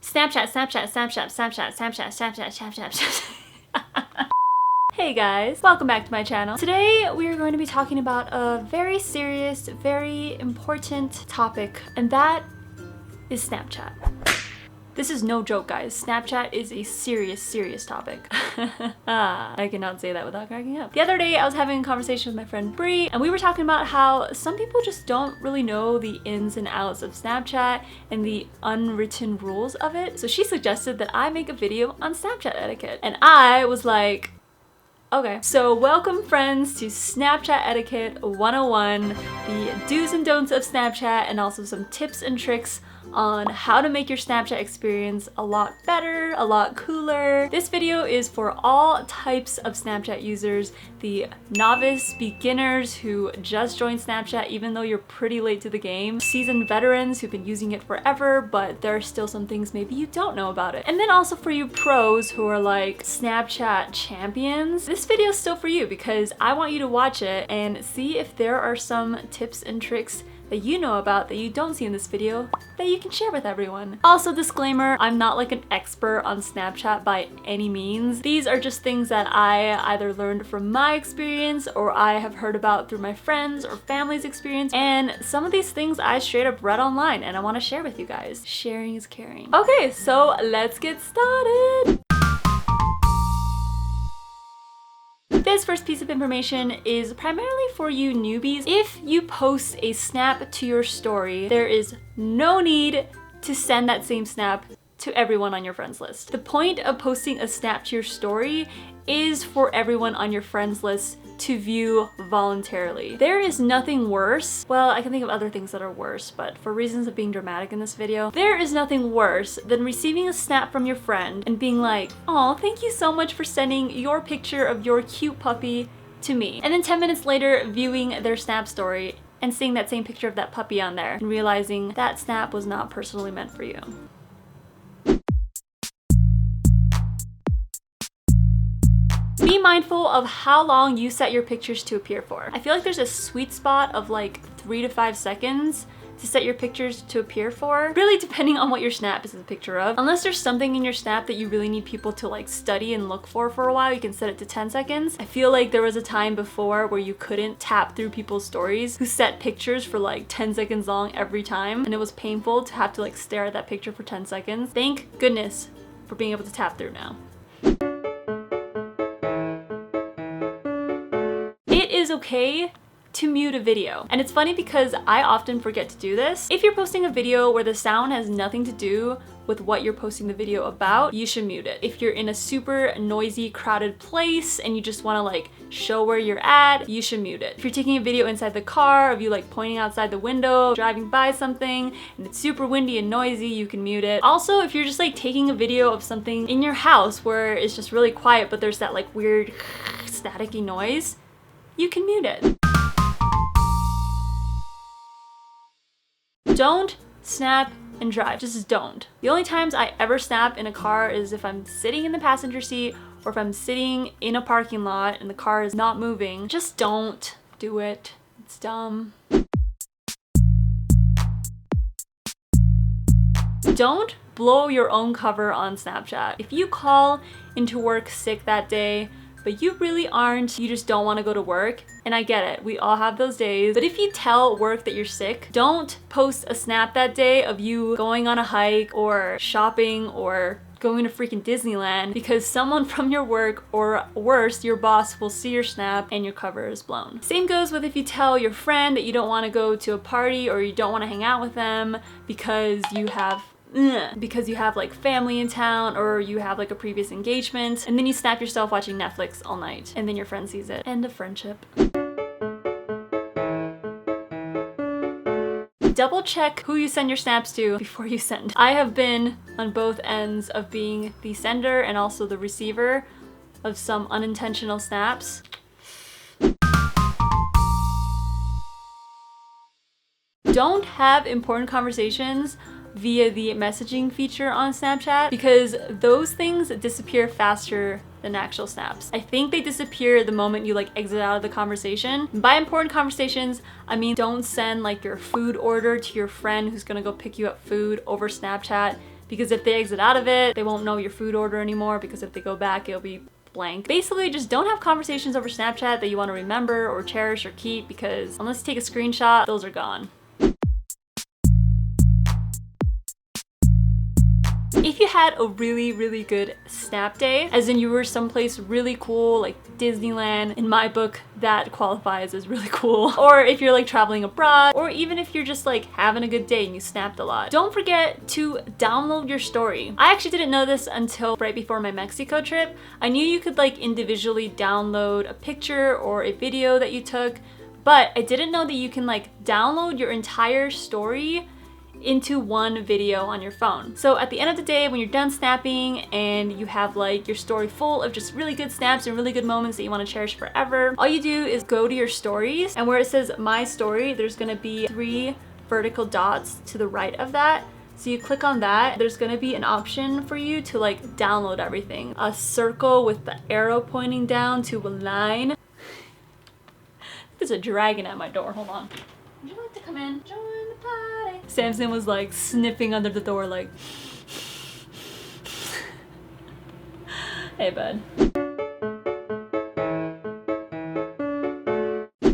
Snapchat, Snapchat, Snapchat, Snapchat, Snapchat, Snapchat, Snapchat, Snapchat. Hey guys, welcome back to my channel. Today we are going to be talking about a very serious, very important topic, and that is Snapchat. This is no joke, guys. Snapchat is a serious topic. I cannot say that without cracking up. The other day, I was having a conversation with my friend Bree, and we were talking about how some people just don't really know the ins and outs of Snapchat and the unwritten rules of it. So she suggested that I make a video on Snapchat etiquette. And I was like, okay. So welcome friends to Snapchat Etiquette 101, the do's and don'ts of Snapchat, and also some tips and tricks on how to make your Snapchat experience a lot better, a lot cooler. This video is for all types of Snapchat users, the novice beginners who just joined Snapchat even though you're pretty late to the game, seasoned veterans who've been using it forever but there are still some things maybe you don't know about it. And then also for you pros who are like Snapchat champions, this video is still for you because I want you to watch it and see if there are some tips and tricks that you know about that you don't see in this video that you can share with everyone. Also, disclaimer, I'm not like an expert on Snapchat by any means. These are just things that I either learned from my experience or I have heard about through my friends or family's experience, and some of these things I straight up read online and I want to share with you guys. Sharing is caring. Okay, so let's get started. This first piece of information is primarily for you newbies. If you post a snap to your story, there is no need to send that same snap to everyone on your friends list. The point of posting a snap to your story is for everyone on your friends list to view voluntarily. There is nothing worse. Well, I can think of other things that are worse, but for reasons of being dramatic in this video, there is nothing worse than receiving a snap from your friend and being like, "Oh, thank you so much for sending your picture of your cute puppy to me." And then 10 minutes later, viewing their snap story and seeing that same picture of that puppy on there and realizing that snap was not personally meant for you. Be mindful of how long you set your pictures to appear for. I feel like there's a sweet spot of like 3 to 5 seconds to set your pictures to appear for, really depending on what your snap is a picture of. Unless there's something in your snap that you really need people to like study and look for a while, you can set it to 10 seconds. I feel like there was a time before where you couldn't tap through people's stories who set pictures for like 10 seconds long every time, and it was painful to have to like stare at that picture for 10 seconds. Thank goodness for being able to tap through now. It is okay to mute a video. And it's funny because I often forget to do this. If you're posting a video where the sound has nothing to do with what you're posting the video about, you should mute it. If you're in a super noisy, crowded place and you just wanna like show where you're at, you should mute it. If you're taking a video inside the car of you like pointing outside the window, driving by something, and it's super windy and noisy, you can mute it. Also, if you're just like taking a video of something in your house where it's just really quiet but there's that like weird staticky noise, you can mute it. Don't snap and drive. Just don't. The only times I ever snap in a car is if I'm sitting in the passenger seat or if I'm sitting in a parking lot and the car is not moving. Just don't do it. It's dumb. Don't blow your own cover on Snapchat. If you call into work sick that day, but you really aren't, you just don't want to go to work, and I get it, we all have those days, but if you tell work that you're sick, don't post a snap that day of you going on a hike or shopping or going to freaking Disneyland, because someone from your work, or worse, your boss, will see your snap and your cover is blown. Same goes with if you tell your friend that you don't want to go to a party or you don't want to hang out with them because you have like family in town or you have like a previous engagement, and then you snap yourself watching Netflix all night and then your friend sees it. End of friendship. Double check who you send your snaps to before you send. I have been on both ends of being the sender and also the receiver of some unintentional snaps. Don't have important conversations via the messaging feature on Snapchat because those things disappear faster than actual snaps. I think they disappear the moment you like exit out of the conversation. By important conversations, I mean don't send like your food order to your friend who's gonna go pick you up food over Snapchat because if they exit out of it, they won't know your food order anymore, because if they go back, it'll be blank. Basically, just don't have conversations over Snapchat that you want to remember or cherish or keep, because unless you take a screenshot, those are gone. If you had a really good snap day, as in you were someplace really cool like Disneyland, in my book that qualifies as really cool, or if you're like traveling abroad, or even if you're just like having a good day and you snapped a lot, don't forget to download your story. I actually didn't know this until right before my Mexico trip. I knew you could like individually download a picture or a video that you took, but I didn't know that you can like download your entire story into one video on your phone. So at the end of the day, when you're done snapping and you have like your story full of just really good snaps and really good moments that you want to cherish forever, all you do is go to your stories, and where it says my story, there's going to be 3 vertical dots to the right of that. So you click on that, there's gonna be an option for you to like download everything. A circle with the arrow pointing down to a line. There's a dragon at my door, hold on. Would you like to come in? Join the party. Samson was like sniffing under the door like, hey bud.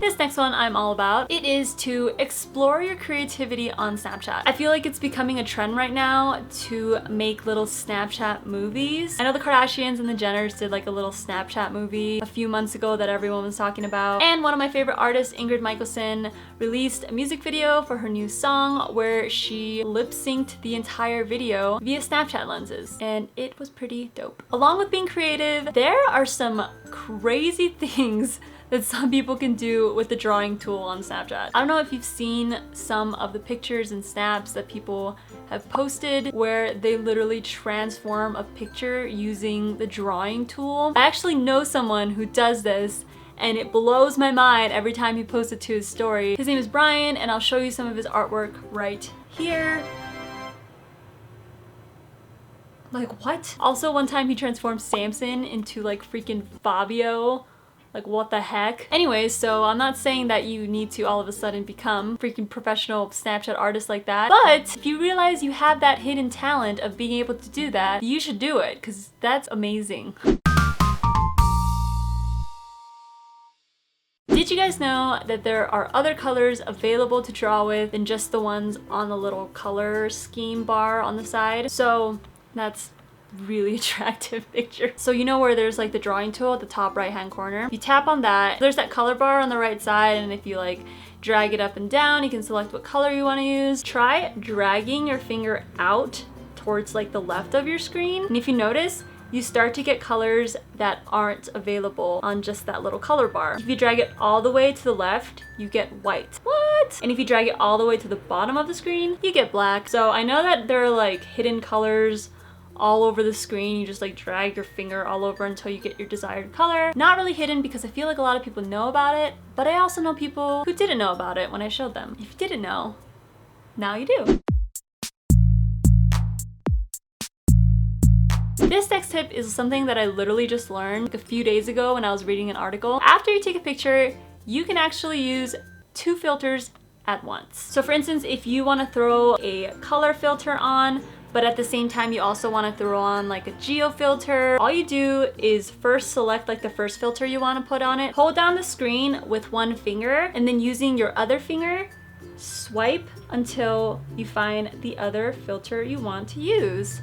This next one I'm all about. It is to explore your creativity on Snapchat. I feel like it's becoming a trend right now to make little Snapchat movies. I know the Kardashians and the Jenners did like a little Snapchat movie a few months ago that everyone was talking about. And one of my favorite artists, Ingrid Michaelson, released a music video for her new song where she lip-synced the entire video via Snapchat lenses. And it was pretty dope. Along with being creative, there are some crazy things that some people can do with the drawing tool on Snapchat. I don't know if you've seen some of the pictures and snaps that people have posted where they literally transform a picture using the drawing tool. I actually know someone who does this, and it blows my mind every time he posts it to his story. His name is Brian, and I'll show you some of his artwork right here. Like, what? Also, one time he transformed Samson into like freaking Fabio. Like, what the heck? Anyways, so I'm not saying that you need to all of a sudden become freaking professional Snapchat artist like that, but if you realize you have that hidden talent of being able to do that, you should do it, because that's amazing. Did you guys know that there are other colors available to draw with than just the ones on the little color scheme bar on the side? So that's really attractive picture. So you know where there's like the drawing tool at the top right hand corner? You tap on that, there's that color bar on the right side, and if you like drag it up and down, you can select what color you want to use. Try dragging your finger out towards like the left of your screen, and if you notice, you start to get colors that aren't available on just that little color bar. If you drag it all the way to the left, you get white. What? And if you drag it all the way to the bottom of the screen, you get black. So I know that there are like hidden colors all over the screen. You just like drag your finger all over until you get your desired color. Not really hidden, because I feel like a lot of people know about it, but I also know people who didn't know about it when I showed them. If you didn't know, now you do. This next tip is something that I literally just learned like a few days ago when I was reading an article. After you take a picture, you can actually use 2 filters at once. So for instance, if you want to throw a color filter on, but at the same time you also want to throw on like a geo filter, all you do is first select like the first filter you want to put on it, hold down the screen with one finger, and then using your other finger, swipe until you find the other filter you want to use.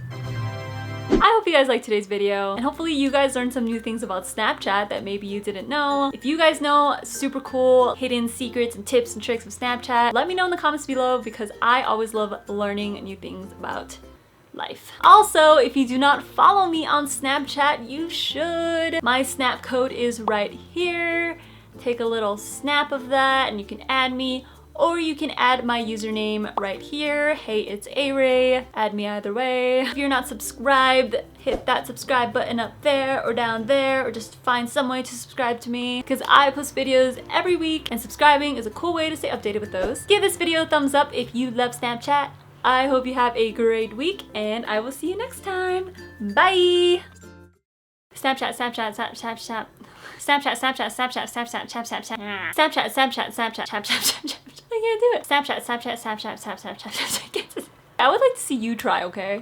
I hope you guys liked today's video, and hopefully you guys learned some new things about Snapchat that maybe you didn't know. If you guys know super cool hidden secrets and tips and tricks of Snapchat, let me know in the comments below, because I always love learning new things about life. Also, if you do not follow me on Snapchat, you should. My snap code is right here. Take a little snap of that and you can add me, or you can add my username right here. Hey, it's Ariel. Add me either way. If you're not subscribed, hit that subscribe button up there or down there, or just find some way to subscribe to me, because I post videos every week and subscribing is a cool way to stay updated with those. Give this video a thumbs up if you love Snapchat. I hope you have a great week, and I will see you next time. Bye! Snapchat, Snapchat, Snapchat, Snapchat. Snapchat, Snapchat, Snapchat, Snapchat, Snapchat, Snapchat. Snapchat, Snapchat, Snapchat, Snapchat, Snapchat. I can't do it. Snapchat, Snapchat, Snapchat, Snapchat, Snapchat, Snapchat. I would like to see you try, okay?